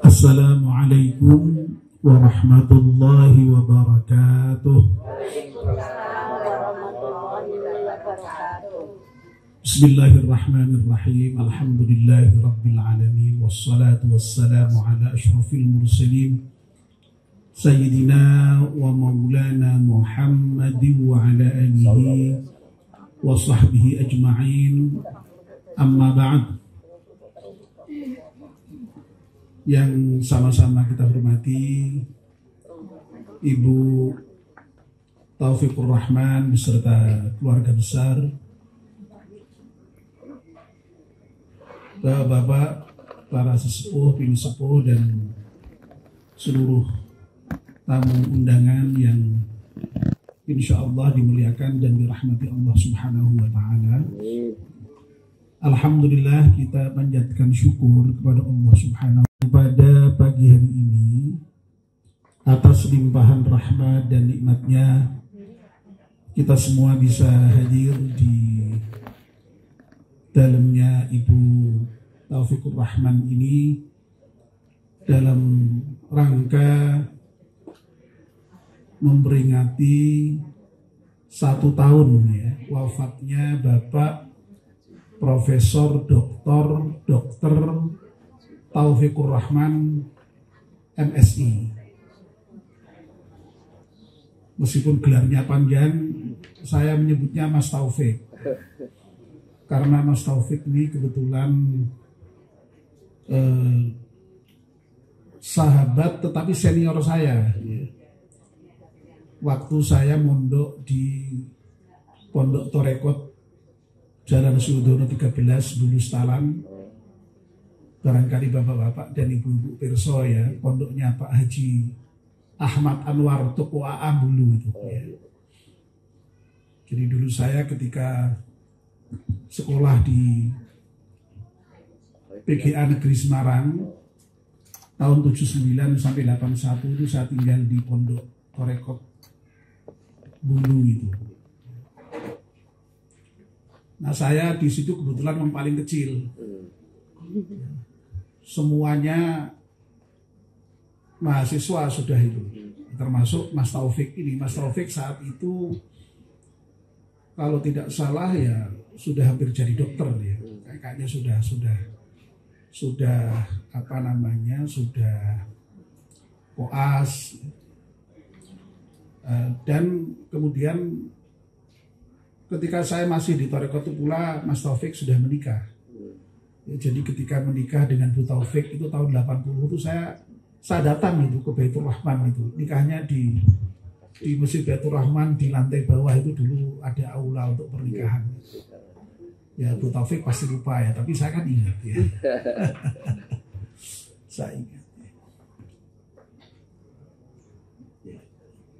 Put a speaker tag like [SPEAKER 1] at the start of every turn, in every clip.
[SPEAKER 1] Assalamualaikum warahmatullahi wabarakatuh. Bismillahirrahmanirrahim. Alhamdulillahi rabbil alamin. Wassalatu wassalamu ala ashrafil mursalin Sayyidina wa maulana Muhammadin wa ala alihi wa sahbihi ajma'in. Amma ba'd. Yang sama-sama kita hormati Ibu Taufikur Rahman beserta keluarga besar, Bapak-bapak, para sesepuh, bini sepuh, dan seluruh tamu undangan yang insya Allah dimuliakan dan dirahmati Allah Subhanahu wa Ta'ala. Alhamdulillah, kita panjatkan syukur kepada Allah Subhanahu wa Ta'ala pada pagi hari ini atas limpahan rahmat dan nikmatnya kita semua bisa hadir di dalamnya Ibu Taufikur Rahman ini dalam rangka memperingati 1 tahun ya wafatnya Bapak Profesor Dr. Taufikur Rahman MSI. Meskipun gelarnya panjang, saya menyebutnya Mas Taufik. Karena Mas Taufik ini kebetulan sahabat tetapi senior saya. Waktu saya mondok di Pondok Torekot Jalan Sudono 13 Bulus Talang, barangkali bapak-bapak dan ibu-ibu pirsa ya, pondoknya Pak Haji Ahmad Anwar Toko AA Bulu itu ya. Jadi dulu saya ketika sekolah di PGA Negeri Semarang tahun 79 sampai 81 itu saya tinggal di Pondok Torekot Bulu itu. Nah, saya di situ kebetulan yang paling kecil. Semuanya mahasiswa sudah itu, termasuk Mas Taufik ini. Mas Taufik saat itu kalau tidak salah ya sudah hampir jadi dokter ya. Kayaknya sudah apa namanya, sudah koas. Dan kemudian ketika saya masih di Torekot itu pula Mas Taufik sudah menikah. Ya, jadi ketika menikah dengan Bu Taufik itu tahun 80 itu saya datang itu ke Baitur Rahman itu. Nikahnya di Masjid Baitur Rahman di lantai bawah itu dulu ada aula untuk pernikahan. Ya Bu Taufik pasti lupa ya, tapi saya kan ingat ya. Saya ingat. Ya.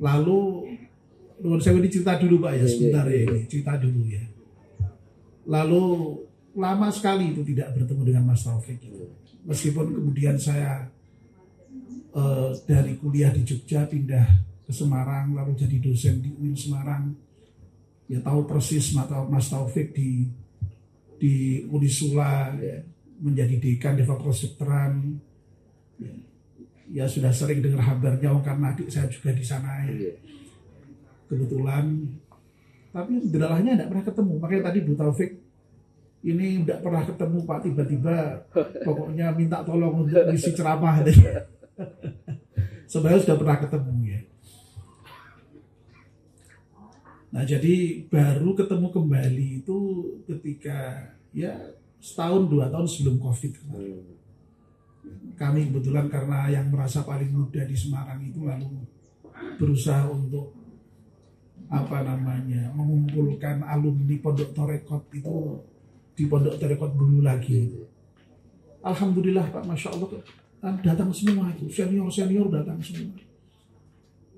[SPEAKER 1] Lalu saya ini cerita dulu Pak ya, sebentar ya ini, cerita dulu ya. Lalu lama sekali itu tidak bertemu dengan Mas Taufik itu. Meskipun kemudian saya dari kuliah di Jogja pindah ke Semarang, lalu jadi dosen di UIN Semarang, ya tahu persis Mas Taufik di Unisula ya, menjadi dekan di Fakultas Kedokteran. Ya sudah sering dengar kabarnya karena adik saya juga di sana ya. Kebetulan, tapi deralahnya tidak pernah ketemu. Makanya tadi Bu Taufik ini tidak pernah ketemu Pak, tiba-tiba pokoknya minta tolong untuk isi ceramah. Sebenarnya sudah pernah ketemu ya. Nah jadi baru ketemu kembali itu ketika ya 1-2 tahun sebelum COVID. Kami kebetulan karena yang merasa paling muda di Semarang itu lalu berusaha untuk mengumpulkan alumni Pondok Torekot itu di Pondok Torekot dulu lagi. Alhamdulillah Pak, Masya Allah datang semua itu, senior datang semua.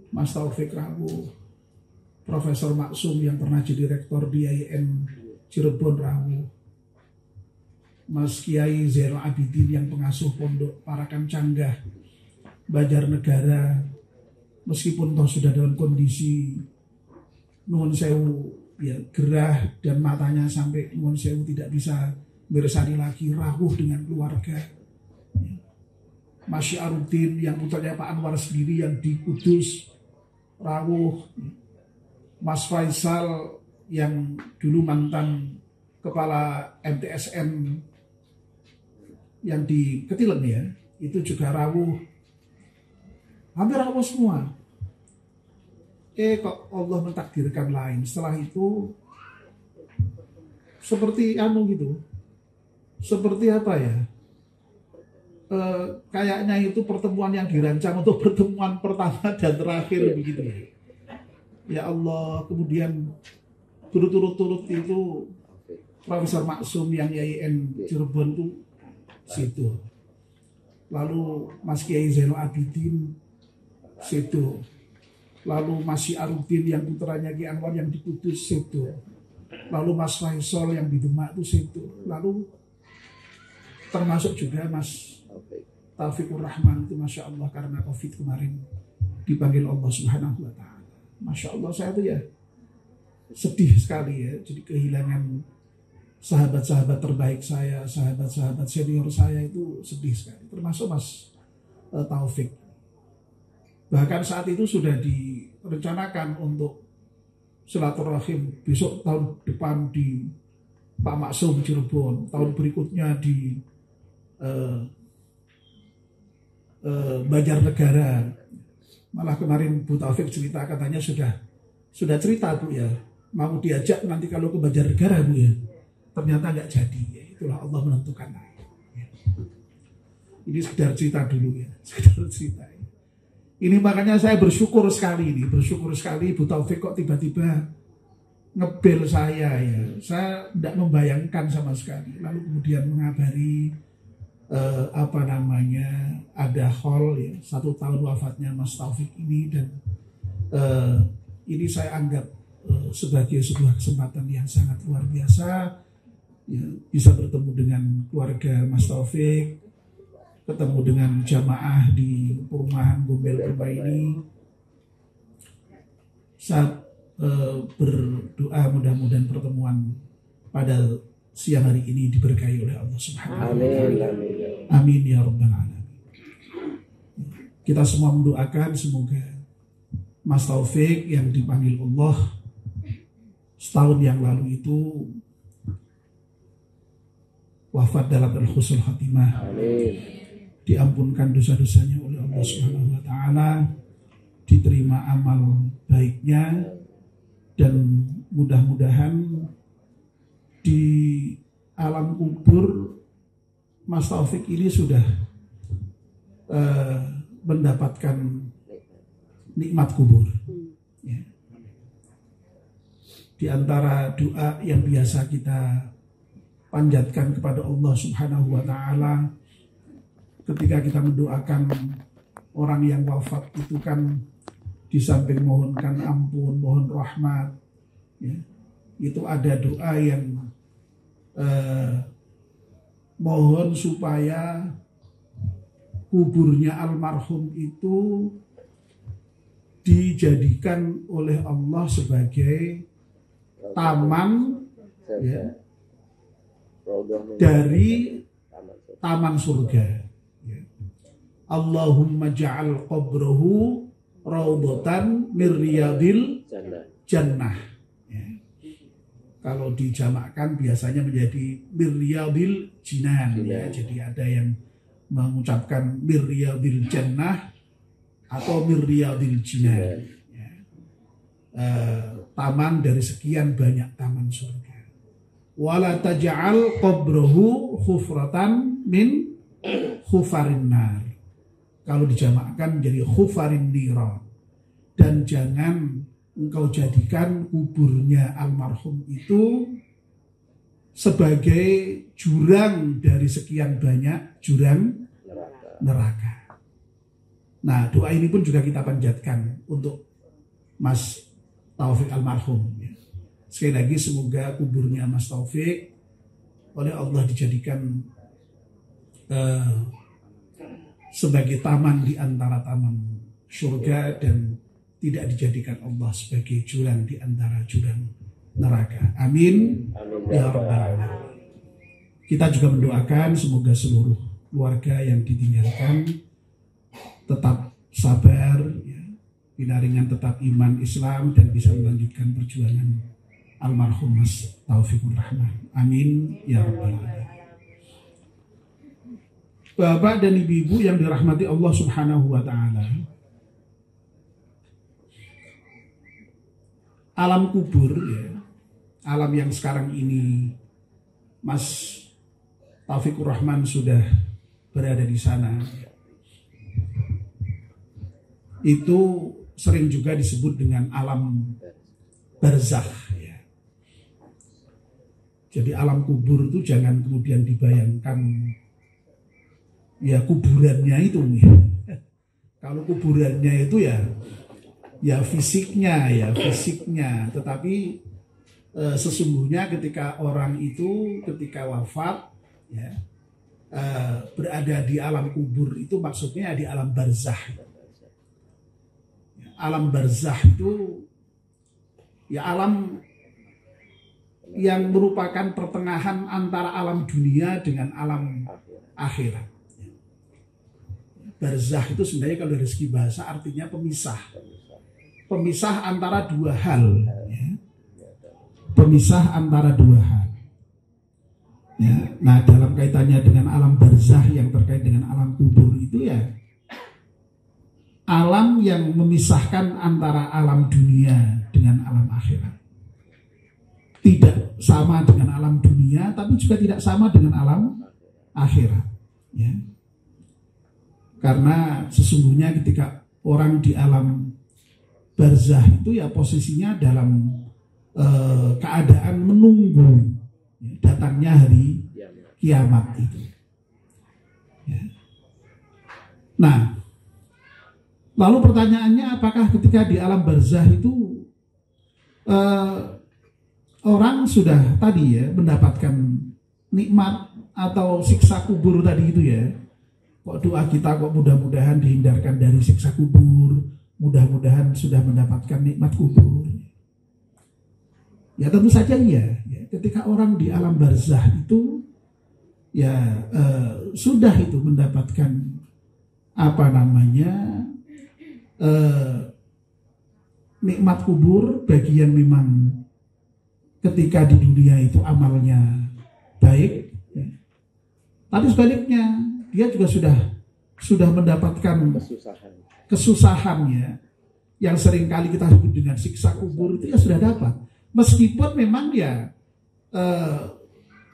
[SPEAKER 1] Mas Taufik Rawu, Profesor Maksum yang pernah jadi rektor di IAIN Cirebon Rawu, Mas Kiai Zainal Abidin yang pengasuh Pondok Parakan Canggah Banjarnegara, meskipun toh sudah dalam kondisi nuwun sewu ya gerah dan matanya sampai nuwun sewu tidak bisa Mirsani lagi rawuh dengan keluarga. Mas Syiaruddin yang putranya Pak Anwar sendiri yang di Kudus rawuh. Mas Faisal yang dulu mantan kepala MTSN yang di Ketilen ya, itu juga rawuh. Hampir rawuh semua. Kok Allah mentakdirkan lain. Setelah itu seperti gitu. Seperti apa ya? Kayaknya itu pertemuan yang dirancang untuk pertemuan pertama dan terakhir begitu ya. Ya Allah, kemudian turut-turut itu Profesor Maksum yang YIN Cirebon itu situ. Lalu Mas Kiai Zainal Abidin situ. Lalu Mas Syiaruddin yang putranya Ki Anwar yang di Kudus situ. Lalu Mas Faisal yang di Demak itu situ. Lalu termasuk juga Mas Taufikur Rahman itu Masya Allah karena COVID kemarin dipanggil Allah Subhanahu wa Ta'ala. Masya Allah saya tuh ya sedih sekali ya. Jadi kehilangan sahabat-sahabat terbaik saya, sahabat-sahabat senior saya itu sedih sekali. Termasuk Mas Taufik. Bahkan saat itu sudah direncanakan untuk silaturahim besok tahun depan di Pak Maksum Cirebon, tahun berikutnya di Banjarnegara. Malah kemarin Bu Taufik cerita katanya sudah cerita Bu ya, mau diajak nanti kalau ke Banjarnegara Bu ya, ternyata nggak jadi ya, itulah Allah menentukan ya. Ini sekedar cerita dulu ya, sekedar cerita ya. Ini makanya saya bersyukur sekali Bu Taufik kok tiba-tiba ngebel saya ya, saya tidak membayangkan sama sekali. Lalu kemudian mengabari ada hall ya, 1 tahun wafatnya Mas Taufik ini, dan ini saya anggap sebagai sebuah kesempatan yang sangat luar biasa ya, bisa bertemu dengan keluarga Mas Taufik, ketemu dengan jamaah di perumahan Gombel Purba ini. Saya berdoa mudah-mudahan pertemuan pada siang hari ini diberkahi oleh Allah Subhanahu wa Ta'ala. Amin ya rabbal alamin. Kita semua mendoakan semoga Mas Taufik yang dipanggil Allah setahun yang lalu itu wafat dalam husnul khatimah. Diampunkan dosa-dosanya oleh Allah Subhanahu wa Ta'ala, diterima amal baiknya, dan mudah-mudahan di alam kubur Mas Taufik ini sudah mendapatkan nikmat kubur ya. Di antara doa yang biasa kita panjatkan kepada Allah Subhanahu wa Ta'ala ketika kita mendoakan orang yang wafat itu kan, di samping mohonkan ampun, mohon rahmat ya, itu ada doa yang mohon supaya kuburnya almarhum itu dijadikan oleh Allah sebagai taman ya, dari taman surga ya. Allahumma ja'al qabrahu raudhatan mir riyadil jannah ya. Kalau dijamakkan biasanya menjadi miryadil jinan ya. Jadi ada yang mengucapkan miryadil jannah atau miryadil jinan ya. Taman dari sekian banyak taman surga. Wala taj'al qabrahu khufratan min khufarin nar. Kalau dijamakkan menjadi khufarin niran. Dan jangan engkau jadikan kuburnya almarhum itu sebagai jurang dari sekian banyak jurang neraka. Nah, doa ini pun juga kita panjatkan untuk Mas Taufik almarhum ya. Sekali lagi semoga kuburnya Mas Taufik oleh Allah dijadikan sebagai taman di antara taman surga, dan tidak dijadikan Allah sebagai jurang di antara jurang neraka. Amin ya rabbal alamin. kita juga mendoakan semoga seluruh keluarga yang ditinggalkan tetap sabar, ya, pinaringan tetap iman Islam dan bisa melanjutkan perjuangan almarhum Mas Taufikur Rahman. Amin ya rabbal alamin. Bapak dan ibu-ibu yang dirahmati Allah Subhanahu wa taala. Alam kubur, ya, alam yang sekarang ini Mas Taufikur Rahman sudah berada di sana, itu sering juga disebut dengan alam barzakh, ya. Jadi alam kubur itu jangan kemudian dibayangkan ya kuburannya itu, ya. Kalau kuburannya itu ya fisiknya, tetapi sesungguhnya ketika orang itu ketika wafat, ya, berada di alam kubur itu maksudnya di alam barzakh. Alam barzakh itu ya alam yang merupakan pertengahan antara alam dunia dengan alam akhirat. Barzakh itu sebenarnya kalau dari segi bahasa artinya pemisah antara dua hal, ya. Pemisah antara dua hal, ya. Nah, dalam kaitannya dengan alam barzakh yang terkait dengan alam kubur itu, ya, alam yang memisahkan antara alam dunia dengan alam akhirat. Tidak sama dengan alam dunia, tapi juga tidak sama dengan alam akhirat, ya. Karena sesungguhnya ketika orang di alam barzakh itu ya posisinya dalam keadaan menunggu, ya, datangnya hari kiamat itu, ya. Nah, lalu pertanyaannya, apakah ketika di alam barzakh itu orang sudah tadi, ya, mendapatkan nikmat atau siksa kubur tadi itu, ya? Kok doa kita kok mudah-mudahan dihindarkan dari siksa kubur, mudah-mudahan sudah mendapatkan nikmat kubur. Ya tentu saja iya, ya. Ketika orang di alam barzakh itu ya sudah itu mendapatkan nikmat kubur bagi yang memang ketika di dunia itu amalnya baik, ya. Tapi sebaliknya dia juga sudah mendapatkan kesusahan, ya, yang seringkali kita sebut dengan siksa kubur itu ya sudah dapat. Meskipun memang ya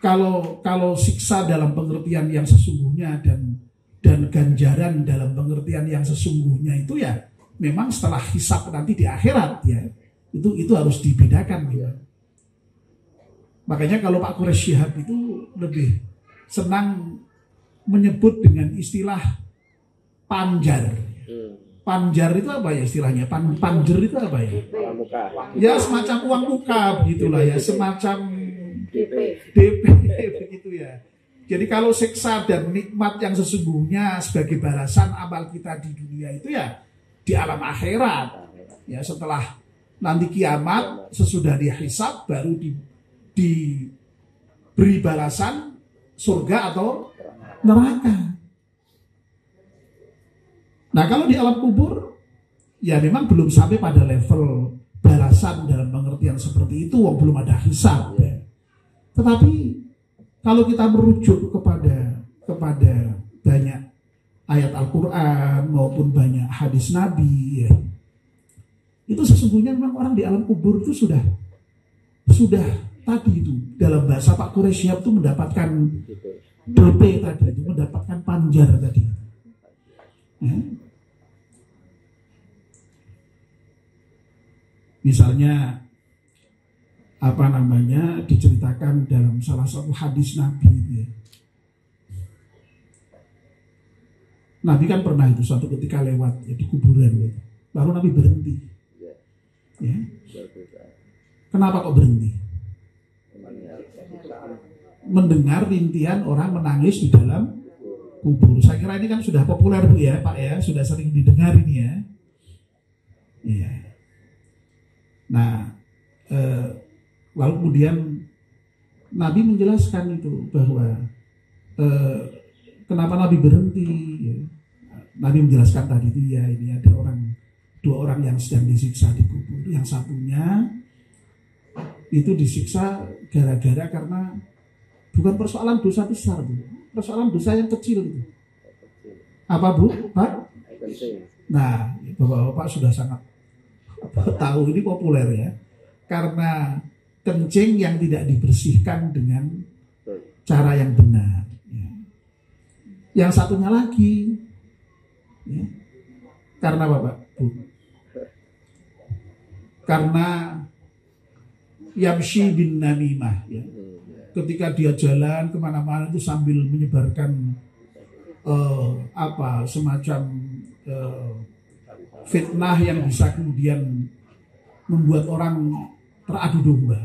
[SPEAKER 1] kalau siksa dalam pengertian yang sesungguhnya dan ganjaran dalam pengertian yang sesungguhnya itu ya memang setelah hisab nanti di akhirat, ya, itu harus dibedakan, ya. Makanya kalau Pak Quraisy Shihab itu lebih senang menyebut dengan istilah panjar. Panjar itu apa ya istilahnya? Panjer itu apa ya? Ya semacam uang muka begitulah, ya, semacam DP begitu, ya. Jadi kalau siksa dan nikmat yang sesungguhnya sebagai balasan amal kita di dunia itu ya di alam akhirat, ya, setelah nanti kiamat sesudah dihisab baru diberi balasan surga atau neraka. Nah, kalau di alam kubur ya memang belum sampai pada level balasan dalam pengertian seperti itu, belum ada hisab, ya. Tetapi kalau kita merujuk kepada banyak ayat Al-Quran maupun banyak hadis Nabi, ya, itu sesungguhnya memang orang di alam kubur itu sudah tadi itu dalam bahasa Pak Quraisy Shihab itu mendapatkan DP tadi, itu mendapatkan panjar tadi, ya. Misalnya diceritakan dalam salah satu hadis Nabi, ya. Nabi kan pernah itu suatu ketika lewat, ya, di kuburan, ya. Lalu Nabi berhenti, ya. Kenapa kok berhenti? Mendengar rintihan orang menangis di dalam kubur. Saya kira ini kan sudah populer, Bu, ya, Pak, ya, sudah sering didengar ini, ya. Iya. Nah, lalu kemudian Nabi menjelaskan itu bahwa kenapa Nabi berhenti. Ya. Nabi menjelaskan tadi itu ya, ini ada dua orang yang sedang disiksa di kubur. Yang satunya itu disiksa gara-gara karena bukan persoalan dosa besar, Bu. Persoalan dosa yang kecil itu. Apa, Bu? Pak? Nah, Bapak-bapak sudah sangat tahu, ini populer ya. Karena kencing yang tidak dibersihkan dengan cara yang benar. Ya. Yang satunya lagi, ya. Karena Bapak, Bu, karena yamshi bin namimah, ya. Ketika dia jalan kemana-mana itu sambil menyebarkan semacam fitnah yang bisa kemudian membuat orang teradu domba.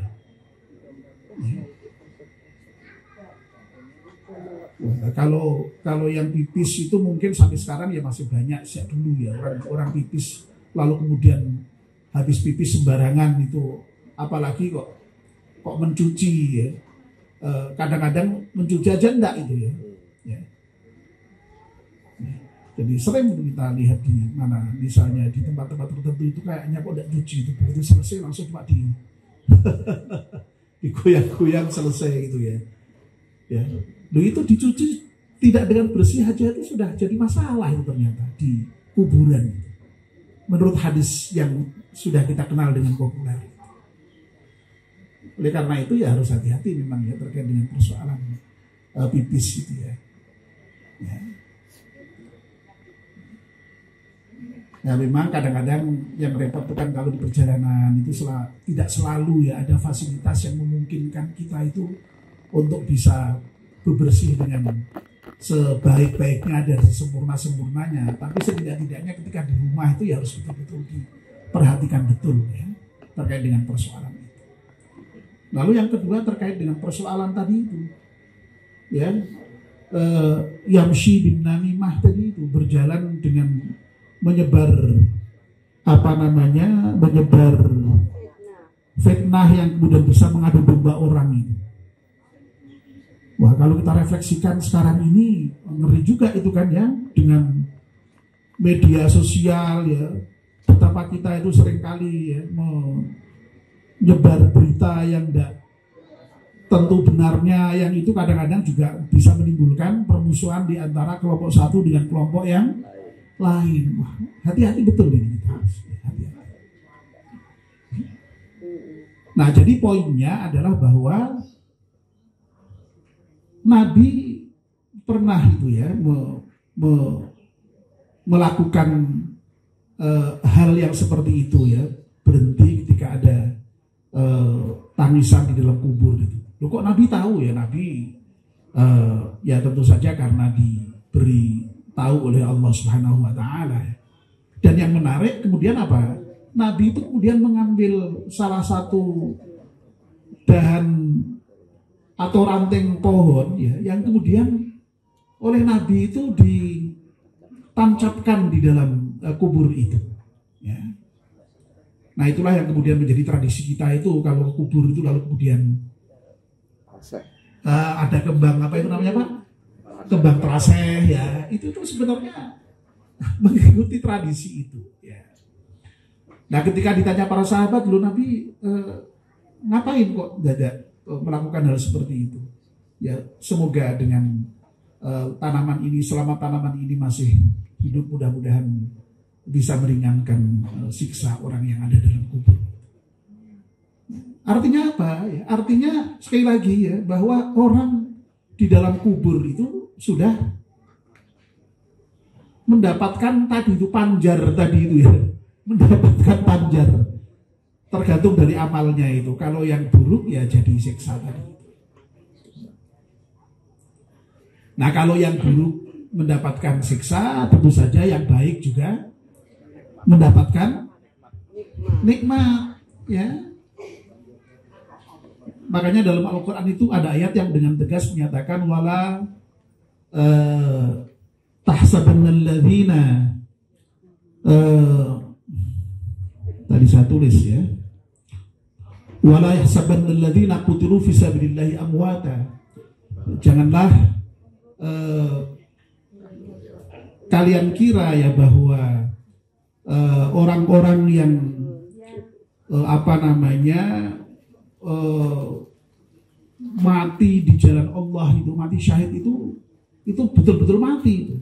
[SPEAKER 1] Nah, kalau yang pipis itu mungkin sampai sekarang ya masih banyak sejak dulu ya orang pipis lalu kemudian habis pipis sembarangan itu, apalagi kok mencuci ya, kadang-kadang mencuci aja enggak itu ya. Jadi sering kita lihat di mana misalnya di tempat-tempat tertentu itu kayaknya kok enggak cuci itu, begitu selesai langsung cuma digoyang-goyang selesai gitu ya. Ya, loh itu dicuci tidak dengan bersih aja itu sudah jadi masalah itu ternyata di kuburan itu. Menurut hadis yang sudah kita kenal dengan populer. Oleh karena itu ya harus hati-hati memang ya terkait dengan persoalan pipis itu ya. Ya memang kadang-kadang yang repot itu kan kalau di perjalanan itu tidak selalu ya ada fasilitas yang memungkinkan kita itu untuk bisa bebersih dengan sebaik-baiknya dan sesempurna-sempurnanya. Tapi setidak-tidaknya ketika di rumah itu ya harus betul-betul diperhatikan betul ya terkait dengan persoalan itu. Lalu yang kedua terkait dengan persoalan tadi itu ya, yamshi bin namimah tadi itu berjalan dengan menyebar fitnah yang kemudian bisa mengadu domba orang itu. Wah, kalau kita refleksikan sekarang ini ngeri juga itu kan ya, dengan media sosial ya, betapa kita itu seringkali ya menyebar berita yang tidak tentu benarnya, yang itu kadang-kadang juga bisa menimbulkan permusuhan di antara kelompok satu dengan kelompok yang lain. Wah, hati-hati betul ini kita harus hati-hati. Nah, jadi poinnya adalah bahwa Nabi pernah itu ya melakukan hal yang seperti itu ya, berhenti ketika ada tangisan di dalam kubur itu. Loh kok Nabi tahu ya? Nabi ya tentu saja karena diberi tahu oleh Allah Subhanahu wa taala. Dan yang menarik kemudian apa? Nabi itu kemudian mengambil salah satu dahan atau ranting pohon ya, yang kemudian oleh Nabi itu ditancapkan di dalam kubur itu ya. Nah itulah yang kemudian menjadi tradisi kita itu, kalau kubur itu lalu kemudian ada kembang apa itu namanya Pak? Kembang teraseh ya, itu sebenarnya mengikuti tradisi itu ya. Nah ketika ditanya para sahabat, dulu Nabi ngapain kok dadak melakukan hal seperti itu ya, semoga dengan tanaman ini, selama tanaman ini masih hidup, mudah-mudahan bisa meringankan siksa orang yang ada dalam kubur. Artinya apa ya? Artinya sekali lagi ya, bahwa orang di dalam kubur itu sudah mendapatkan tadi itu panjar tadi itu ya, mendapatkan panjar tergantung dari amalnya itu. Kalau yang buruk ya jadi siksa tadi. Nah kalau yang buruk mendapatkan siksa, tentu saja yang baik juga mendapatkan nikmat ya. Makanya dalam Al-Quran itu ada ayat yang dengan tegas menyatakan wala tahsabannal ladzina, tadi saya tulis ya, Wala yahsabanna alladziina qutilu fi sabilillahi amwata. Janganlah kalian kira ya bahwa orang-orang yang mati di jalan Allah itu, mati syahid itu betul-betul mati itu.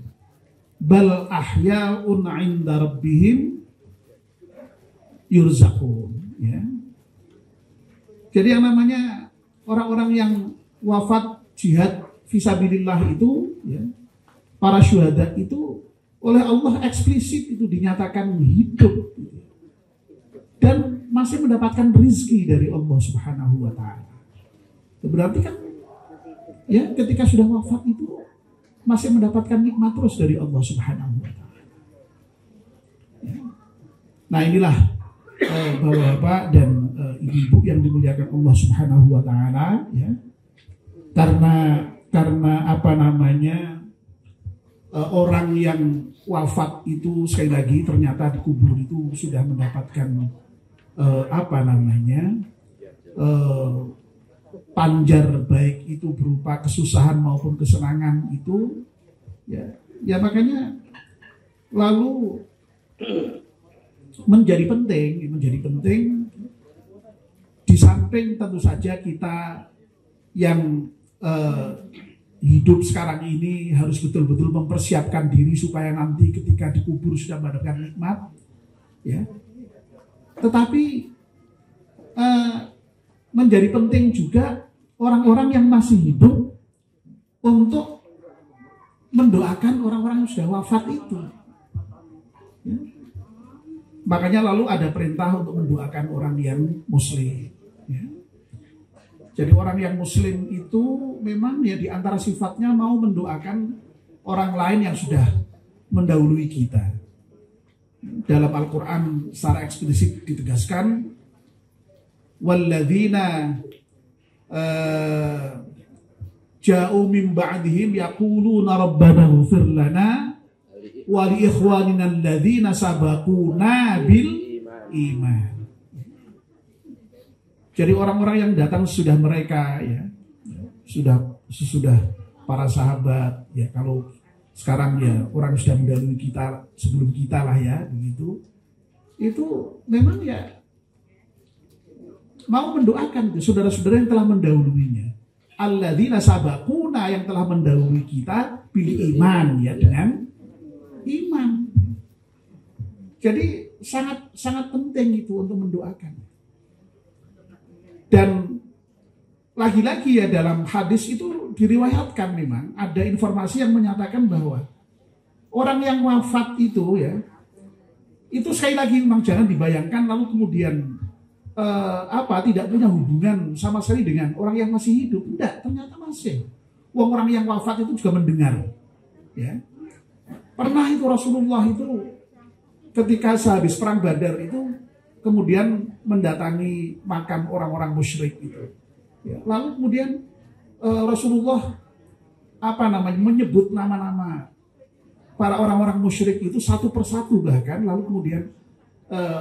[SPEAKER 1] Bal ahya'un 'inda rabbihim yurzaqun, ya. Jadi yang namanya orang-orang yang wafat jihad fisabilillah itu, ya, para syuhada itu oleh Allah eksplisit itu dinyatakan hidup dan masih mendapatkan rezeki dari Allah Subhanahu wa taala. Berarti kan ya ketika sudah wafat itu masih mendapatkan nikmat terus dari Allah Subhanahu wa taala. Ya. Nah, inilah Bapak-bapak dan ibu yang dimuliakan Allah Subhanahu wa taala, ya. Karena orang yang wafat itu sekali lagi ternyata dikubur itu sudah mendapatkan panjar, baik itu berupa kesusahan maupun kesenangan itu, ya makanya lalu menjadi penting di samping tentu saja kita yang hidup sekarang ini harus betul-betul mempersiapkan diri supaya nanti ketika dikubur sudah mendapatkan nikmat, ya. Tetapi menjadi penting juga orang-orang yang masih hidup untuk mendoakan orang-orang yang sudah wafat itu, ya. Makanya lalu ada perintah untuk mendoakan orang yang muslim, ya. Jadi orang yang muslim itu memang ya di antara sifatnya mau mendoakan orang lain yang sudah mendahului kita. Dalam Al-Quran secara eksplisit ditegaskan, walladzina ja'u min ba'dihim yaquluna rabbana ighfir lana wa li ikhwanina alladzina sabaquna bil iman. Jadi orang-orang yang datang sudah mereka, ya, sesudah para sahabat, ya, kalau sekarang ya orang sudah mendahului kita sebelum kita lah, ya, begitu. Itu memang ya mau mendoakan saudara-saudara yang telah mendahuluinya. Alladzina sabaquna, yang telah mendahului kita bil iman, ya, dengan iman. Jadi sangat penting itu untuk mendoakan. Dan lagi-lagi ya dalam hadis itu diriwayatkan memang ada informasi yang menyatakan bahwa orang yang wafat itu, ya, itu sekali lagi memang jangan dibayangkan lalu kemudian tidak punya hubungan sama sekali dengan orang yang masih hidup. Tidak, ternyata masih. Orang yang wafat itu juga mendengar, ya. Pernah itu Rasulullah itu ketika sehabis perang Badar itu kemudian mendatangi makam orang-orang musyrik itu, ya. Lalu kemudian Rasulullah menyebut nama-nama para orang-orang musyrik itu satu persatu bahkan, lalu kemudian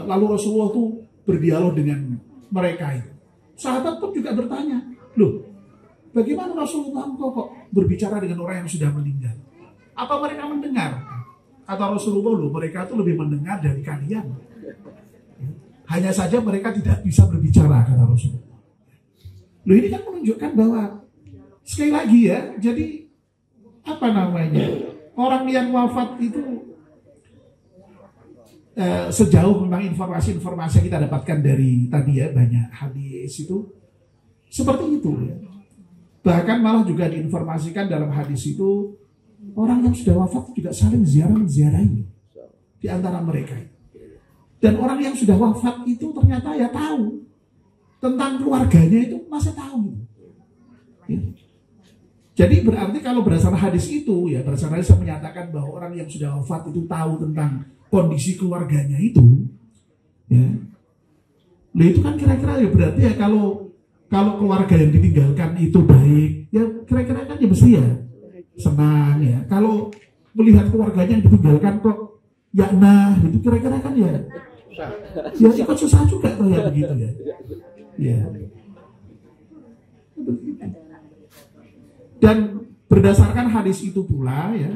[SPEAKER 1] lalu Rasulullah itu berdialog dengan mereka itu. Sahabat pun juga bertanya, loh, bagaimana Rasulullah kok berbicara dengan orang yang sudah meninggal? Apa mereka mendengar? Kata Rasulullah, loh, mereka itu lebih mendengar dari kalian. Hanya saja mereka tidak bisa berbicara, kata Rasulullah. Loh, ini kan menunjukkan bahwa sekali lagi ya, jadi orang yang wafat itu sejauh memang informasi-informasi yang kita dapatkan dari tadi ya banyak hadis itu seperti itu, ya. Bahkan malah juga diinformasikan dalam hadis itu orang yang sudah wafat juga saling ziarahi di antara mereka. Dan orang yang sudah wafat itu ternyata ya tahu tentang keluarganya, itu masih tahu. Ya. Jadi berarti kalau berdasarkan hadis itu, ya, berdasarkan hadis yang menyatakan bahwa orang yang sudah wafat itu tahu tentang kondisi keluarganya itu, ya. Nah, itu kan kira-kira ya berarti ya kalau keluarga yang ditinggalkan itu baik, ya kira-kira kan ya mesti ya senang, ya. Kalau melihat keluarganya yang ditinggalkan kok itu kira-kira kan ya ikut susah juga tuh, ya, begitu ya. Ya. Dan berdasarkan hadis itu pula ya,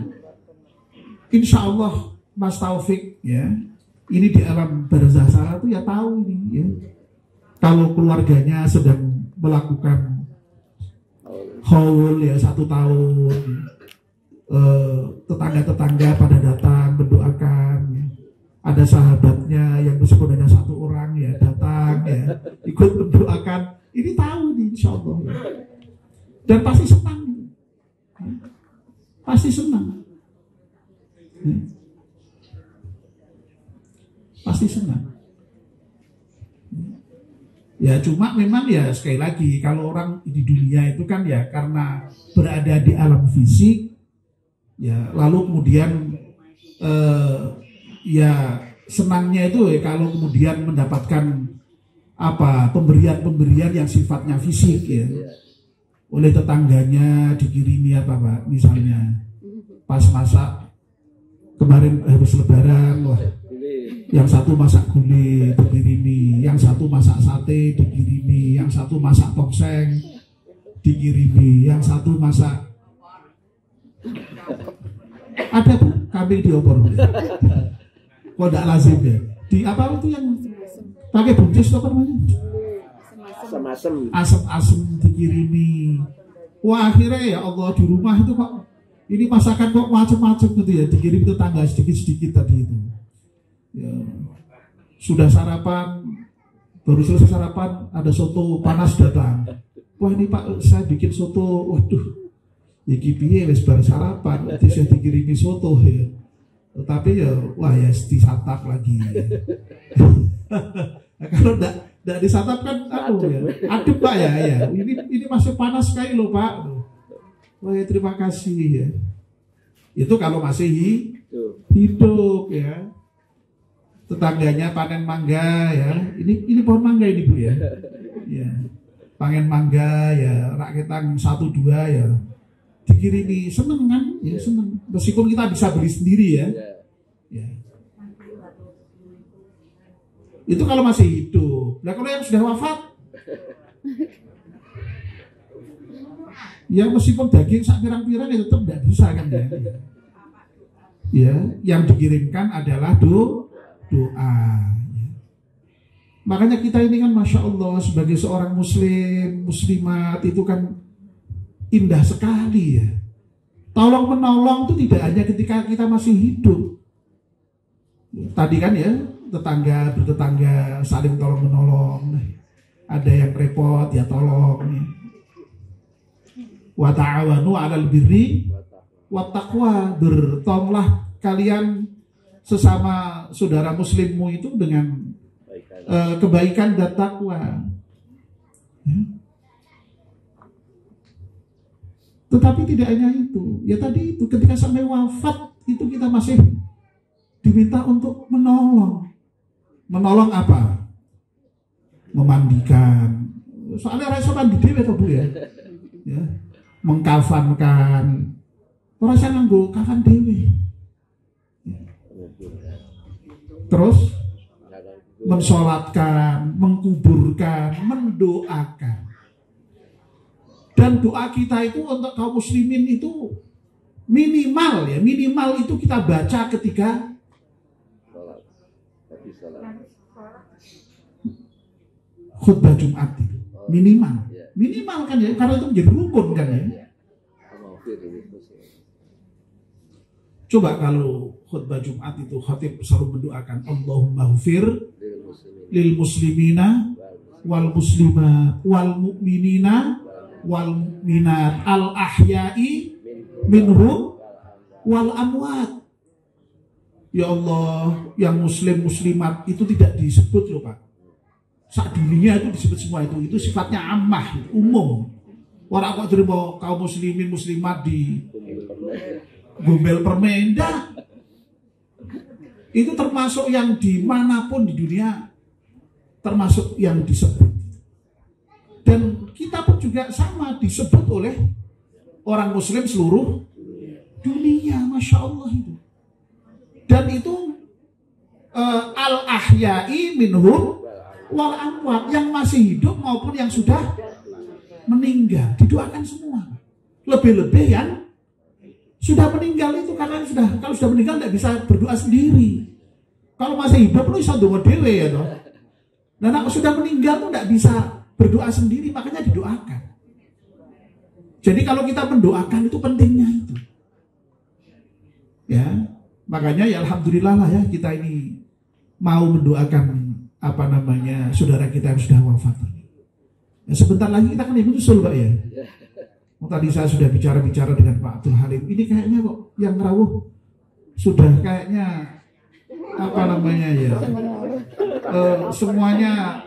[SPEAKER 1] insya Allah Mas Taufik ya, ini di alam barzah sana tuh ya tahu ini ya, kalau keluarganya sedang melakukan haul ya 1 tahun, tetangga-tetangga pada datang mendoakan ya. Ada sahabatnya yang meskipun hanya 1 orang ya datang ya ikut mendoakan, ini tahu nih insya Allah ya. Dan pasti senang ya. Pasti senang ya. Pasti senang ya. Cuma memang ya sekali lagi, kalau orang di dunia itu kan ya karena berada di alam fisik ya, lalu kemudian ya senangnya itu ya kalau kemudian mendapatkan apa pemberian-pemberian yang sifatnya fisik ya, oleh tetangganya dikirimi apa Pak, misalnya pas masak kemarin habis lebaran, wah yang satu masak gulai dikirimi, yang satu masak sate dikirimi, yang satu masak tongseng dikirimi, yang satu masak ada Bu kambing diopor ya. Kok tidak lazim ya? Di apa itu yang pakai buncis itu apa namanya? Asem-asem dikirimi. Wah akhirnya ya Allah di rumah itu kok ini masakan kok macam-macam gitu ya, dikirim tetangga sedikit-sedikit tadi itu. Ya, sudah sarapan, baru selesai sarapan ada soto panas datang. Wah ini Pak saya bikin soto, waduh, iki piye wis bar sarapan, nanti saya dikirimi soto ya. Tetapi ya, wah ya disantap lagi. Nah, kalau tidak disantap kan, ya, adem Pak ya. Ini masih panas sekali loh Pak. Wah ya terima kasih ya. Itu kalau masih hidup ya. Tetangganya panen mangga ya. Ini pohon mangga ini Bu ya. Ya. Panen mangga ya, rakyat 1-2 ya. Dikirimi, seneng kan? Ya seneng. Meskipun kita bisa beli sendiri ya. Ya. Itu kalau masih hidup. Nah kalau yang sudah wafat, ya meskipun daging sak pirang-pirang ya tetap tidak bisa kan ya. Ya, yang dikirimkan adalah doa. Makanya kita ini kan Masya Allah sebagai seorang muslim, muslimat itu kan indah sekali ya. Tolong menolong itu tidak hanya ketika kita masih hidup. Tadi kan ya, tetangga bertetangga saling tolong menolong. Ada yang repot ya tolong. Wa ta'awanu 'alal birri wat taqwa, bertolonglah kalian sesama saudara muslimmu itu dengan kebaikan dan takwa. Tetapi tidak hanya itu, ya tadi itu ketika sampai wafat itu kita masih diminta untuk menolong. Menolong apa? Memandikan. Soalnya rasa mandi dhewe to Bu ya. Ya. Mengkafankan. Ora usah nganggo kafan dhewe. Terus mensolatkan, mengkuburkan, mendoakan. Dan doa kita itu untuk kaum muslimin itu minimal itu kita baca ketika khutbah Jumat itu. Minimal kan ya, karena itu menjadi rukun kan ya. Coba kalau khutbah Jumat itu khatib selalu mendoakan Allahumma ghfir lil muslimina wal muslimat wal mu'minina wal mu'minat al ahya'i minhum wal amwat. Ya Allah, yang muslim muslimat itu tidak disebut loh Pak. Sak dunia itu disebut semua itu sifatnya ammah, umum. Orang kok terima kaum muslimin muslimat di gombel permenda. Itu termasuk yang dimanapun di dunia termasuk yang disebut. Dan kita pun juga sama disebut oleh orang muslim seluruh dunia, Masya Allah itu. Dan itu al-ahya'i minhum wal amwat, yang masih hidup maupun yang sudah meninggal, didoakan semua. Lebih-lebih yang sudah meninggal itu, karena kalau sudah meninggal tidak bisa berdoa sendiri. Kalau masih hidup lu bisa doa dewe ya toh. Dan kalau sudah meninggal tuh tidak bisa berdoa sendiri, makanya didoakan. Jadi kalau kita mendoakan itu pentingnya itu. Ya, makanya ya alhamdulillah lah ya kita ini mau mendoakan saudara kita yang sudah wafat. Ya, sebentar lagi kita akan nyusul Pak ya. Tadi saya sudah bicara dengan Pak Abdul Halim. Ini kayaknya kok yang rawuh sudah kayaknya ya. Semuanya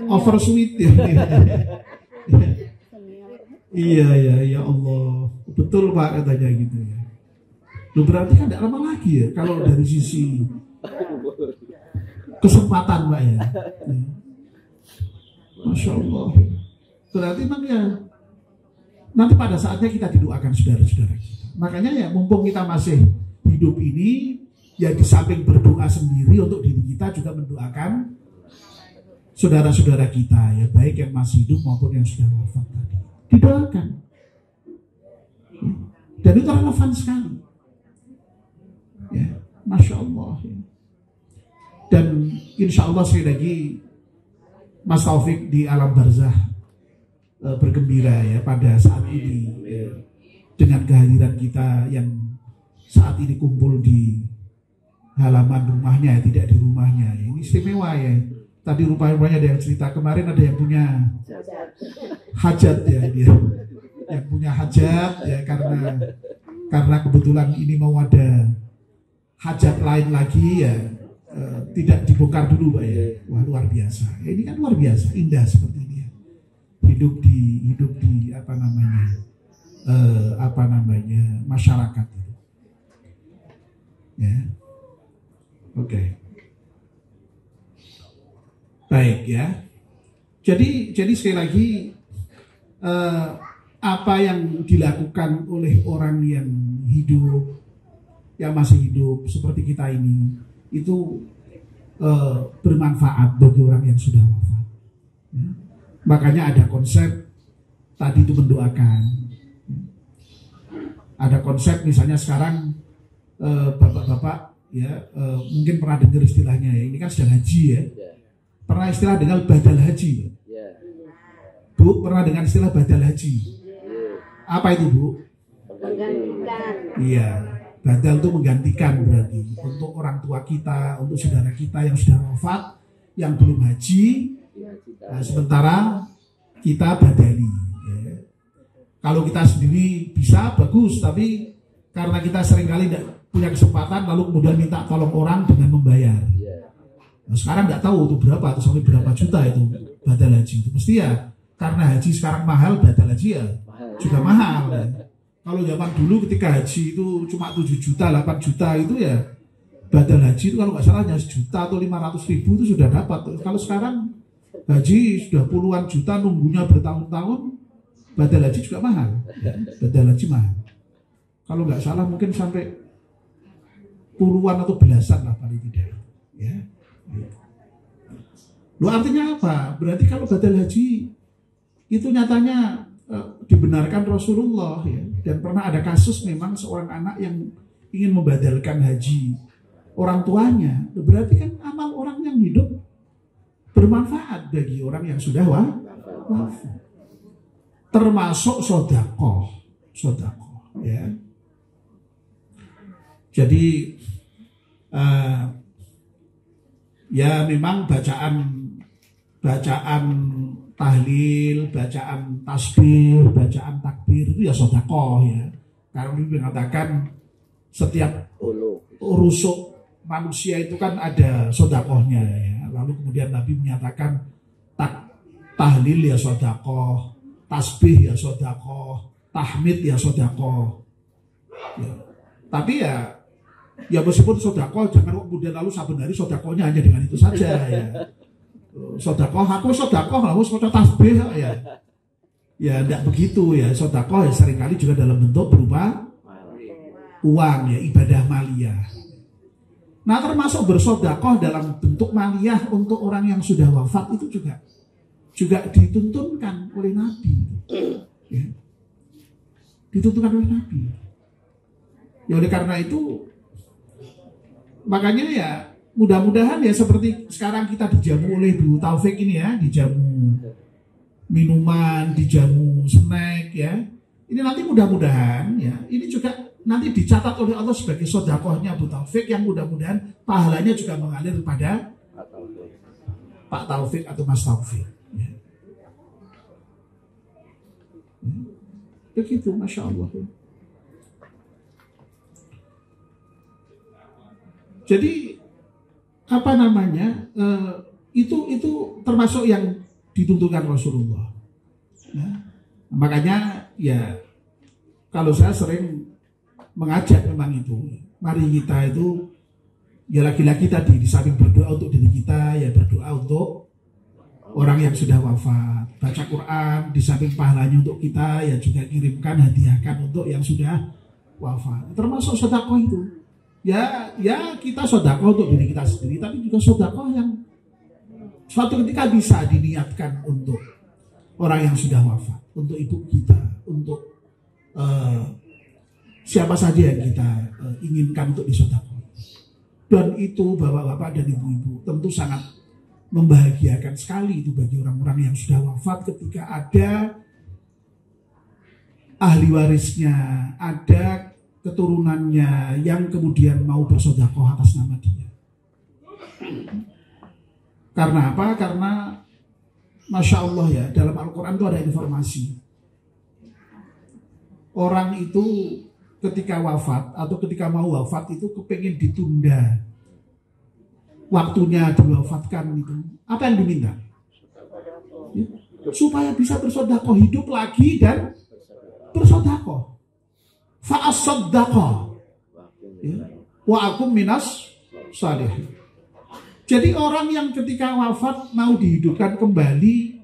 [SPEAKER 1] oversweet ya. Iya ya Allah. Betul Pak katanya gitu ya. Loh, berarti kan tidak lama lagi ya kalau dari sisi kesempatan Pak ya. Masya Allah. Berarti memang ya nanti pada saatnya kita didoakan saudara-saudara kita. Makanya ya mumpung kita masih hidup ini, ya di samping berdoa sendiri untuk diri kita juga mendoakan saudara-saudara kita ya, baik yang masih hidup maupun yang sudah wafat tadi. Didoakan. Dan itu relevan sekali. Ya, Masya Allah ya. Dan insya Allah sekali lagi Mas Taufik di alam barzah bergembira ya pada saat ini ya, dengan kehadiran kita yang saat ini kumpul di halaman rumahnya ya, tidak di rumahnya ya. Ini istimewa ya. Tadi rupanya ada yang cerita kemarin ada yang punya hajat ya dia, yang punya hajat ya karena kebetulan ini mau ada hajat lain lagi ya, tidak dibongkar dulu Pak ya. Wah luar biasa. Ya, ini kan luar biasa, indah seperti ini ya. Hidup di masyarakat itu. Ya. Oke. Baik ya. Jadi sekali lagi apa yang dilakukan oleh orang yang hidup, yang masih hidup seperti kita ini itu bermanfaat bagi orang yang sudah wafat. Ya. Makanya ada konsep tadi itu mendoakan. Ada konsep misalnya sekarang bapak-bapak ya mungkin pernah dengar istilahnya ya. Ini kan sedang haji ya. Pernah istilah dengan badal haji. Bu, pernah dengan istilah badal haji? Apa itu Bu? Menggantikan. Iya. Badal itu menggantikan berarti untuk orang tua kita, untuk saudara kita yang sudah wafat, yang belum haji, sementara kita badali. Ya. Kalau kita sendiri bisa bagus, tapi karena kita seringkali tidak punya kesempatan, lalu kemudian minta tolong orang dengan membayar. Nah, sekarang nggak tahu itu berapa atau sampai berapa juta itu badal haji itu. Mesti ya karena haji sekarang mahal, badal haji ya juga mahal. Ya. Kalau zaman dulu ketika haji itu cuma 7 juta, 8 juta itu ya badal haji itu kalau nggak salah hanya sejuta atau 500.000 itu sudah dapat. Kalau sekarang haji sudah puluhan juta, nunggunya bertahun-tahun, badal haji juga mahal. Badal haji mahal. Kalau nggak salah mungkin sampai puluhan atau belasan lah paling tidak. Ya. Lu artinya apa? Berarti kalau badal haji itu nyatanya dibenarkan Rasulullah ya. Dan pernah ada kasus memang seorang anak yang ingin membadalkan haji orang tuanya. Berarti kan amal orang yang hidup bermanfaat bagi orang yang sudah wafat. Termasuk sodakoh ya. Jadi ya memang bacaan tahlil, bacaan tasbih, bacaan takbir itu ya sodakoh ya. Karena Nabi mengatakan setiap rusuk manusia itu kan ada sodakohnya ya. Lalu kemudian Nabi menyatakan tahlil ya sodakoh, tasbih ya sodakoh, tahmid ya sodakoh. Ya. Tapi ya meskipun sodakoh jangan kemudian lalu saben hari sodakohnya hanya dengan itu saja ya. Sodakoh, aku sodakoh, aku sodakoh tasbih ya. Ya tidak begitu ya. Sodakoh ya seringkali juga dalam bentuk berupa uang ya, ibadah maliyah. Nah, termasuk bersedekah dalam bentuk maliyah untuk orang yang sudah wafat itu juga dituntunkan oleh Nabi. Ya. Dituntunkan oleh Nabi. Ya oleh karena itu, makanya ya mudah-mudahan ya seperti sekarang kita dijamu oleh Bu Taufik ini ya, dijamu minuman, dijamu snack ya. Ini nanti mudah-mudahan ya, ini juga nanti dicatat oleh Allah sebagai sedekahnya Bu Taufik yang mudah-mudahan pahalanya juga mengalir pada Pak Taufik atau Mas Taufik. Ya. Begitu, Masya Allah. Jadi apa namanya itu termasuk yang ditentukan Rasulullah. Ya. Makanya ya kalau saya sering mengajak memang itu, mari kita itu ya lagi-lagi tadi di samping berdoa untuk diri kita ya berdoa untuk orang yang sudah wafat, baca Quran di samping pahalanya untuk kita ya juga kirimkan hadiahkan untuk yang sudah wafat. Termasuk sedekah itu. Ya kita sedekah untuk diri kita sendiri, tapi juga sedekah yang suatu ketika bisa diniatkan untuk orang yang sudah wafat, untuk ibu kita, untuk siapa saja yang kita inginkan untuk disedekah. Dan itu bapak-bapak dan ibu-ibu tentu sangat membahagiakan sekali itu bagi orang-orang yang sudah wafat ketika ada ahli warisnya, ada keturunannya yang kemudian mau bersedekah atas nama dia. Karena apa? Karena Masya Allah ya, dalam Al-Quran itu ada informasi. Orang itu ketika wafat atau ketika mau wafat itu kepengen ditunda waktunya diwafatkan itu. Apa yang diminta? Ya, supaya bisa bersedekah, hidup lagi dan bersedekah. Fa'as-sadaqah wa akum minas salihin. Jadi orang yang ketika wafat mau dihidupkan kembali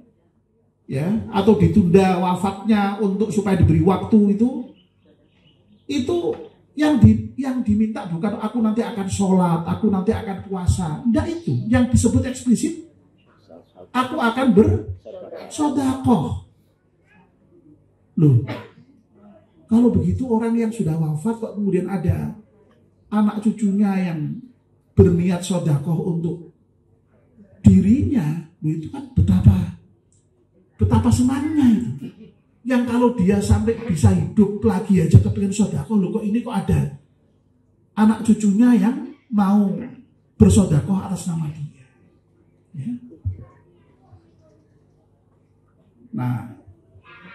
[SPEAKER 1] ya atau ditunda wafatnya untuk supaya diberi waktu itu yang diminta bukan aku nanti akan sholat, aku nanti akan puasa. Enggak, itu yang disebut eksplisit aku akan bersedekah. Loh, kalau begitu orang yang sudah wafat kok kemudian ada anak cucunya yang berniat sedekah untuk dirinya, itu kan betapa senangnya itu. Yang kalau dia sampai bisa hidup lagi aja kepengen sedekah, loh kok ini kok ada anak cucunya yang mau bersedekah atas nama dia. Ya. Nah,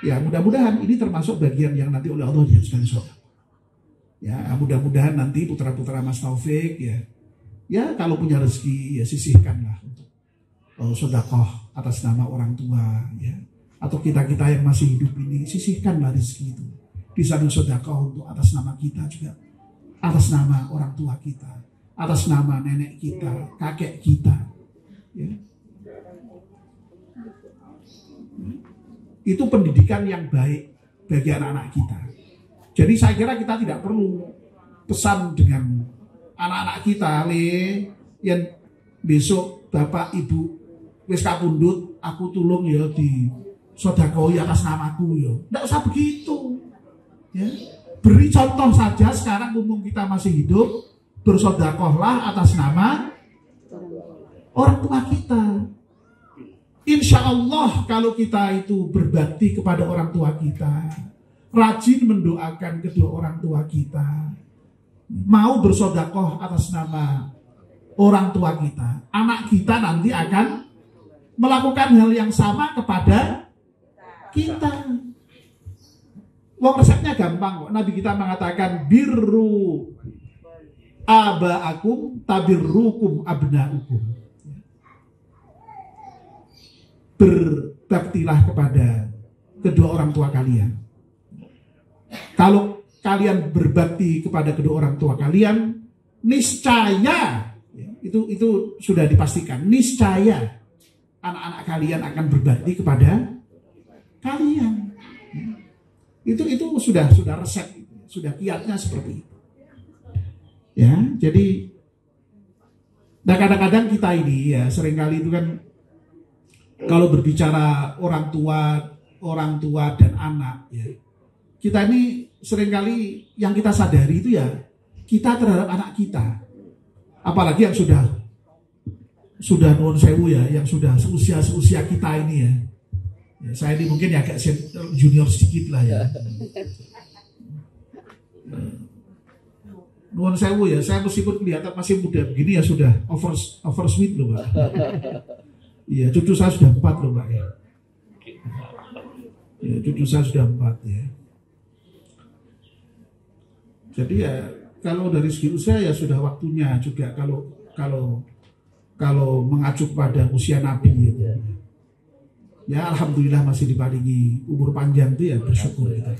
[SPEAKER 1] ya mudah-mudahan ini termasuk bagian yang nanti oleh Allah diharuskan sedekah. Ya mudah-mudahan nanti putra-putra Mas Taufik ya kalau punya rezeki ya sisihkanlah untuk sedekah atas nama orang tua ya. Atau kita-kita yang masih hidup ini sisihkanlah rezeki itu. Di samping sedekah untuk atas nama kita juga, atas nama orang tua kita, atas nama nenek kita, kakek kita ya. Itu pendidikan yang baik bagi anak-anak kita. Jadi saya kira kita tidak perlu pesan dengan anak-anak kita, yang besok bapak ibu wis kapundhut, aku tulung ya di sedekah atas namaku ya. Tidak usah begitu. Ya. Beri contoh saja sekarang mumpung kita masih hidup, bersedekahlah atas nama orang tua kita. Insya Allah kalau kita itu berbakti kepada orang tua kita, rajin mendoakan kedua orang tua kita, mau bersedekah atas nama orang tua kita, anak kita nanti akan melakukan hal yang sama kepada kita. Wong resepnya gampang kok. Nabi kita mengatakan birru abaakum tabirrukum abnaukum. Berbaktilah kepada kedua orang tua kalian. Kalau kalian berbakti kepada kedua orang tua kalian, niscaya itu sudah dipastikan, niscaya anak-anak kalian akan berbakti kepada kalian. Itu sudah resep, sudah kiatnya seperti itu. Ya, jadi Nah kadang-kadang kita ini ya seringkali itu kan kalau berbicara orang tua dan anak ya, kita ini seringkali yang kita sadari itu ya kita terhadap anak kita, apalagi yang sudah nuwun sewu ya, yang sudah seusia kita ini ya. Ya, saya ini mungkin ya agak junior sedikit lah ya. Nuwun sewu ya, saya meskipun kelihatan masih muda begini ya sudah oversweet loh Pak. Iya, cucu saya sudah 4 loh Pak ya. Ya, cucu saya sudah 4 ya. Jadi ya kalau dari segi usia ya sudah waktunya juga kalau mengacu pada usia Nabi ya. Ya alhamdulillah masih diparingi umur panjang itu ya bersyukur kita.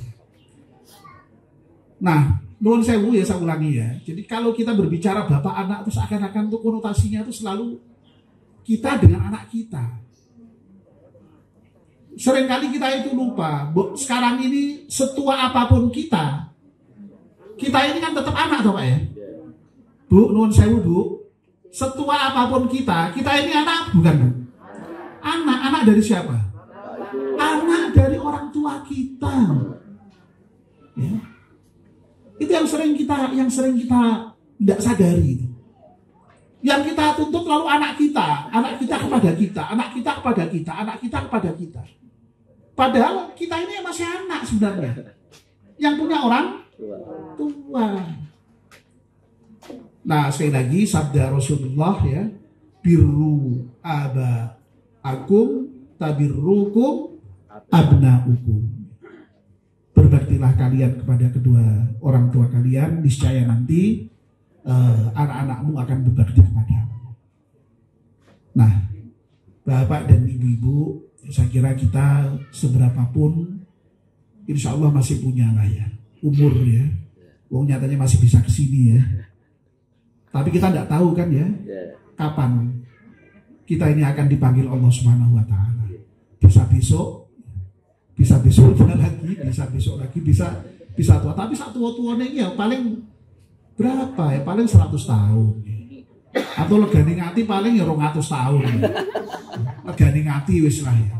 [SPEAKER 1] Nah, nuwun sewu ya saya ulangi ya. Jadi kalau kita berbicara bapak anak itu seakan-akan tuh konotasinya itu selalu kita dengan anak kita. Seringkali kita itu lupa. Sekarang ini setua apapun kita ini kan tetap anak toh Pak ya. Bu, nuwun sewu Bu. Setua apapun kita ini anak bukan Bu? Anak dari siapa? Anak dari orang tua kita. Ya. Itu yang sering kita tidak sadari. Yang kita tuntut lalu anak kita kepada kita, anak kita kepada kita, anak kita kepada kita. Padahal kita ini masih anak sebenarnya. Yang punya orang tua. Nah, sekali lagi sabda Rasulullah ya, birru aba akum tabirrukum abnaukum. Berbaktilah kalian kepada kedua orang tua kalian, niscaya nanti anak-anakmu akan berbakti kepadamu. Nah, Bapak dan Ibu-ibu, saya kira kita seberapapun insya Allah masih punya lah ya umur ya. Wong nyatanya masih bisa kesini ya. Tapi kita tidak tahu kan ya kapan kita ini akan dipanggil Allah Subhanahu Wa Taala. Bisa besok lagi, bisa tua. Tapi saat tua-tuanya ini ya paling berapa ya? Paling 100 tahun. Atau legane ngati paling ya 200 tahun. Legane ngati wis lah ya.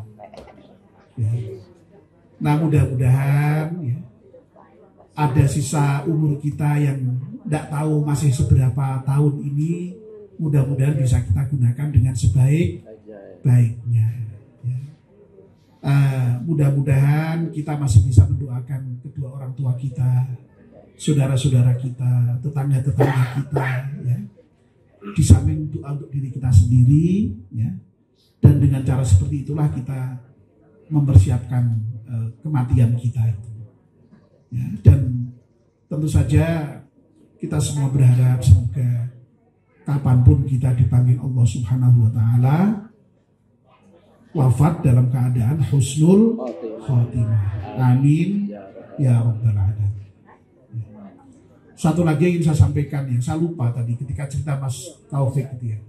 [SPEAKER 1] Nah mudah-mudahan ya, ada sisa umur kita yang tidak tahu masih seberapa tahun ini, mudah-mudahan bisa kita gunakan dengan sebaik-baiknya. Mudah-mudahan kita masih bisa mendoakan kedua orang tua kita, saudara-saudara kita, tetangga-tetangga kita, ya. Di samping doa untuk diri kita sendiri, ya. Dan dengan cara seperti itulah kita mempersiapkan kematian kita itu. Ya. Dan tentu saja kita semua berharap semoga kapanpun kita dipanggil Allah Subhanahu Wa Taala, wafat dalam keadaan husnul khotimah. Amin ya rabbal alamin. Satu lagi yang ingin saya sampaikan ya, saya lupa tadi ketika cerita Mas Taufik gitu ya.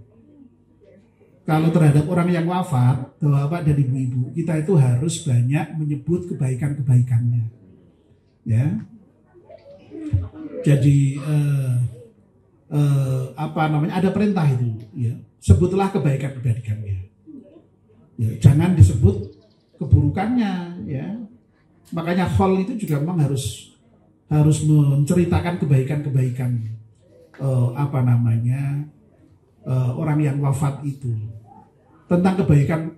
[SPEAKER 1] Kalau terhadap orang yang wafat, Bapak dan Ibu-ibu, kita itu harus banyak menyebut kebaikan-kebaikannya. Ya. Jadi ada perintah itu ya. Sebutlah kebaikan-kebaikannya. Ya, jangan disebut keburukannya ya. Makanya khol itu juga memang harus menceritakan kebaikan-kebaikan orang yang wafat itu. Tentang kebaikan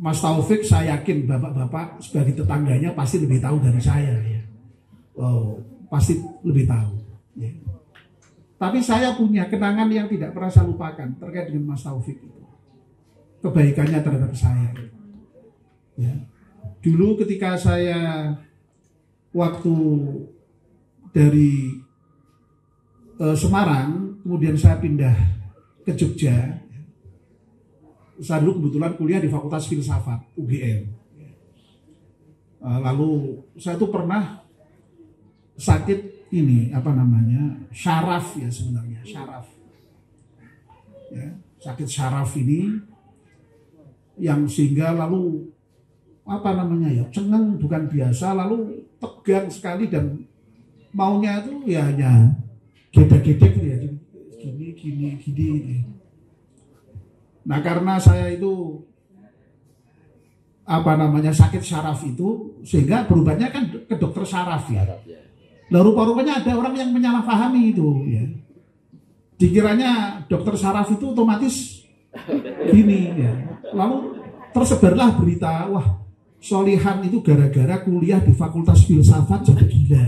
[SPEAKER 1] Mas Taufik, saya yakin bapak-bapak sebagai tetangganya pasti lebih tahu dari saya ya. Pasti lebih tahu ya. Tapi saya punya kenangan yang tidak pernah saya lupakan terkait dengan Mas Taufik itu. Kebaikannya terhadap saya ya. Dulu ketika saya waktu dari Semarang kemudian saya pindah ke Jogja, saya dulu kebetulan kuliah di Fakultas Filsafat UGM. Lalu saya tuh pernah sakit ini syaraf ya sebenarnya syaraf ya, sakit syaraf ini yang sehingga lalu cengeng bukan biasa, lalu tegang sekali dan maunya itu ya hanya gedek-gedek gitu ya, gini Nah karena saya itu sakit syaraf itu, sehingga berobatnya kan ke dokter syaraf ya. Nah rupa-rupanya ada orang yang menyalahpahami itu ya. Dikiranya dokter syaraf itu otomatis gini ya. Lalu tersebarlah berita, wah Solihan itu gara-gara kuliah di Fakultas Filsafat jadi gila.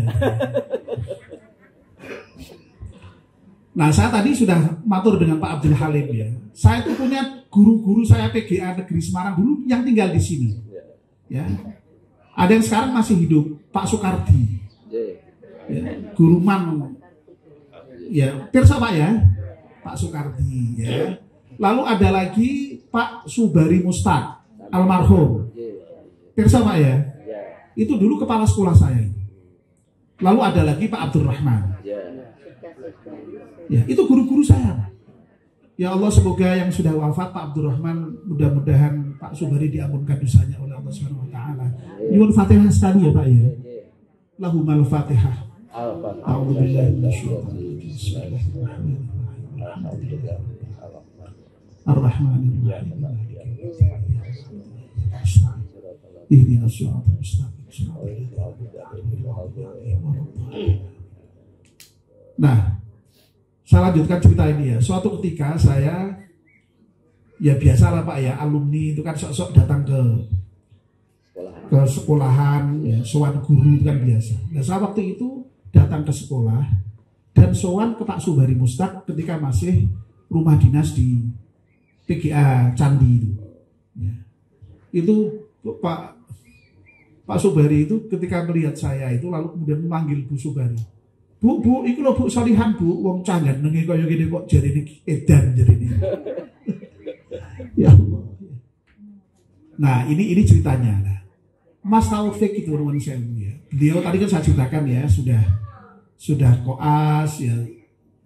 [SPEAKER 1] Nah saya tadi sudah matur dengan Pak Abdul Halim ya. Saya itu punya guru-guru saya PGA Negeri Semarang dulu yang tinggal di sini. Ya. Ada yang sekarang masih hidup, Pak Soekardi. Ya, Guru Man. Ya, pirsa Pak ya, Pak Soekardi. Ya. Lalu ada lagi Pak Subari Mustaq, almarhum. Pirsa Pak ya. Itu dulu kepala sekolah saya. Lalu ada lagi Pak Abdurrahman. Ya, itu guru-guru saya. Ya Allah, semoga yang sudah wafat Pak Abdurrahman, mudah-mudahan Pak Subari diampunkan dosanya oleh Allah Subhanahu wa taala. Nyuwun Fatihah sekali ya Pak ya. Lahumal Fatihah. A'udzubillahi minasyaitonir rajim. Ar-Rahmanir-Rahim. Ihdinas siratal mustaqim. Nah, saya lanjutkan cerita ini ya. Suatu ketika saya, ya biasalah Pak ya, alumni itu kan sok-sok datang ke sekolahan, ya, sowan guru itu kan biasa. Nah saya waktu itu datang ke sekolah dan sowan ke Pak Subari Mustaq ketika masih rumah dinas di PGA Candi itu. Ya. Itu Pak Subari itu ketika melihat saya itu lalu kemudian memanggil Bu Subari. Bu, itu loh Bu Solihan Bu, wong canggih nengi kaya gini kok jadi ini edan jadi ini. Ya Allah. Nah ini ceritanya. Nah, Mas Taufik itu teman saya ya. Beliau tadi kan saya ceritakan ya sudah koas ya.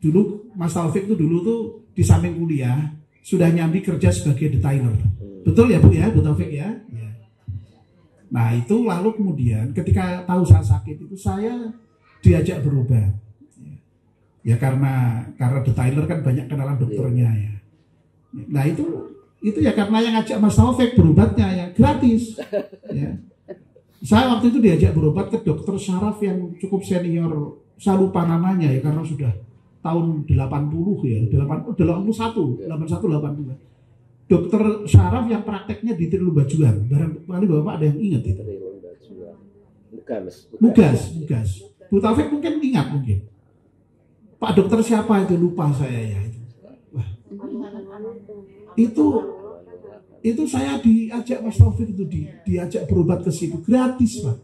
[SPEAKER 1] Dulu Mas Taufik itu dulu tuh di samping kuliah sudah nyambi kerja sebagai detailer. Betul ya Bu ya, Bu Taufik ya. Ya. Nah itu lalu kemudian ketika tahu saya sakit itu saya diajak berobat. Ya karena detailer kan banyak kenalan dokternya ya. Nah itu ya karena yang ngajak Mas Taufik berobatnya ya gratis. Ya. Saya waktu itu diajak berobat ke dokter syaraf yang cukup senior. Saya lupa namanya ya karena sudah tahun 80 ya, 81, 80. Dokter syaraf yang prakteknya di Trilumbajuan. Barangkali Bapak ada yang ingat itu. Mugas. Bu Taufik mungkin ingat mungkin. Pak dokter siapa itu lupa saya ya itu. Wah. Itu saya diajak Mas Taufik itu diajak berobat ke situ gratis Pak.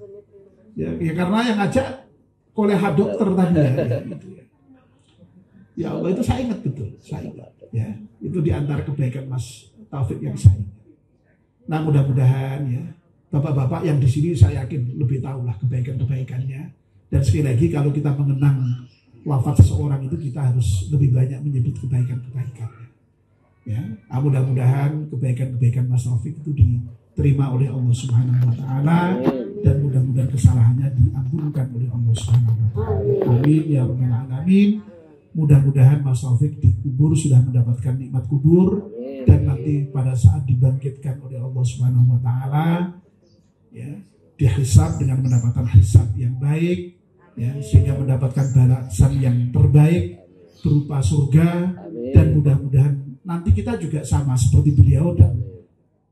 [SPEAKER 1] Ya karena yang ngajak koleha dokter tadi ya. Gitu ya. Ya Allah itu saya ingat betul, saya ingat. Ya itu diantara kebaikan Mas Taufik yang saya ingat. Nah mudah-mudahan ya bapak-bapak yang di sini saya yakin lebih tahulah kebaikan-kebaikannya. Dan sekali lagi kalau kita mengenang wafat seseorang itu kita harus lebih banyak menyebut kebaikan-kebaikannya. Ya, mudah-mudahan kebaikan-kebaikan Mas Taufik itu diterima oleh Allah Subhanahu wa taala dan mudah-mudahan kesalahannya diampunkan oleh Allah Subhanahu wa taala. Amin ya rabbal alamin. Mudah-mudahan Mas Taufik dikubur sudah mendapatkan nikmat kubur dan nanti pada saat dibangkitkan oleh Allah Subhanahu wa taala ya, dihisab dengan mendapatkan hisab yang baik ya, sehingga mendapatkan balasan yang terbaik berupa surga. Dan mudah-mudahan nanti kita juga sama seperti beliau dan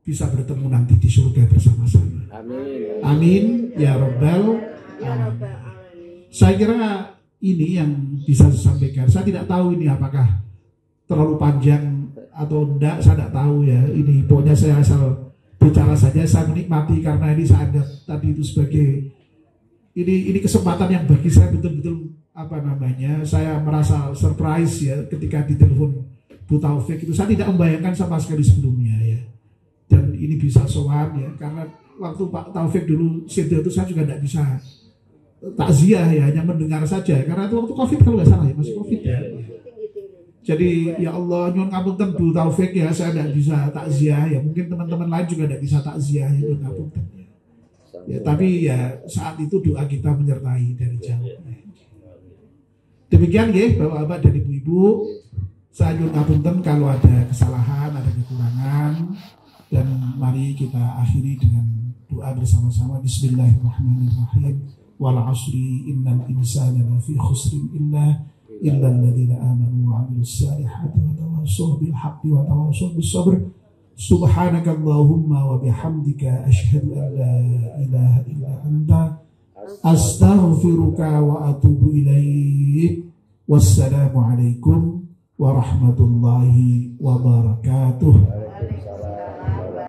[SPEAKER 1] bisa bertemu nanti di surga bersama-sama. Amin ya rabbal alamin. Saya kira ini yang bisa saya sampaikan. Saya tidak tahu ini apakah terlalu panjang atau enggak, saya tidak tahu ya. Ini pokoknya saya asal bicara saja, saya menikmati karena ini saya anggap tadi itu sebagai ini kesempatan yang bagi saya betul-betul saya merasa surprise ya ketika ditelepon Bu Taufik itu. Saya tidak membayangkan sama sekali sebelumnya ya. Dan ini bisa sowan ya karena waktu Pak Taufik dulu sedo itu saya juga tidak bisa takziah ya, hanya mendengar saja karena itu waktu Covid kalau nggak salah ya, masih Covid ya. Jadi ya Allah nyuwun ngapunten Bu Taufik ya, saya tidak bisa takziah ya, mungkin teman-teman lain juga tidak bisa takziah ya, nyuwun ngapunten ya. Tapi ya saat itu doa kita menyertai dari jauh. Demikian ya Bapak-bapak dan Ibu-ibu, Saya nyuwun ngapunten kalau ada kesalahan, ada kekurangan, dan mari kita akhiri dengan doa bersama-sama. Bismillahirrahmanirrahim. Wal 'asri innal insana lafi khusrin illa alladziina aamanu wa 'amilus shalihati wa tawassaw bil haqqi wa tawassaw bis sabr. Subhanakallahumma wa bihamdika asyhadu an la ilaha illa anta astaghfiruka wa atubu ilaik. Wassalamualaikum warahmatullahi wabarakatuh.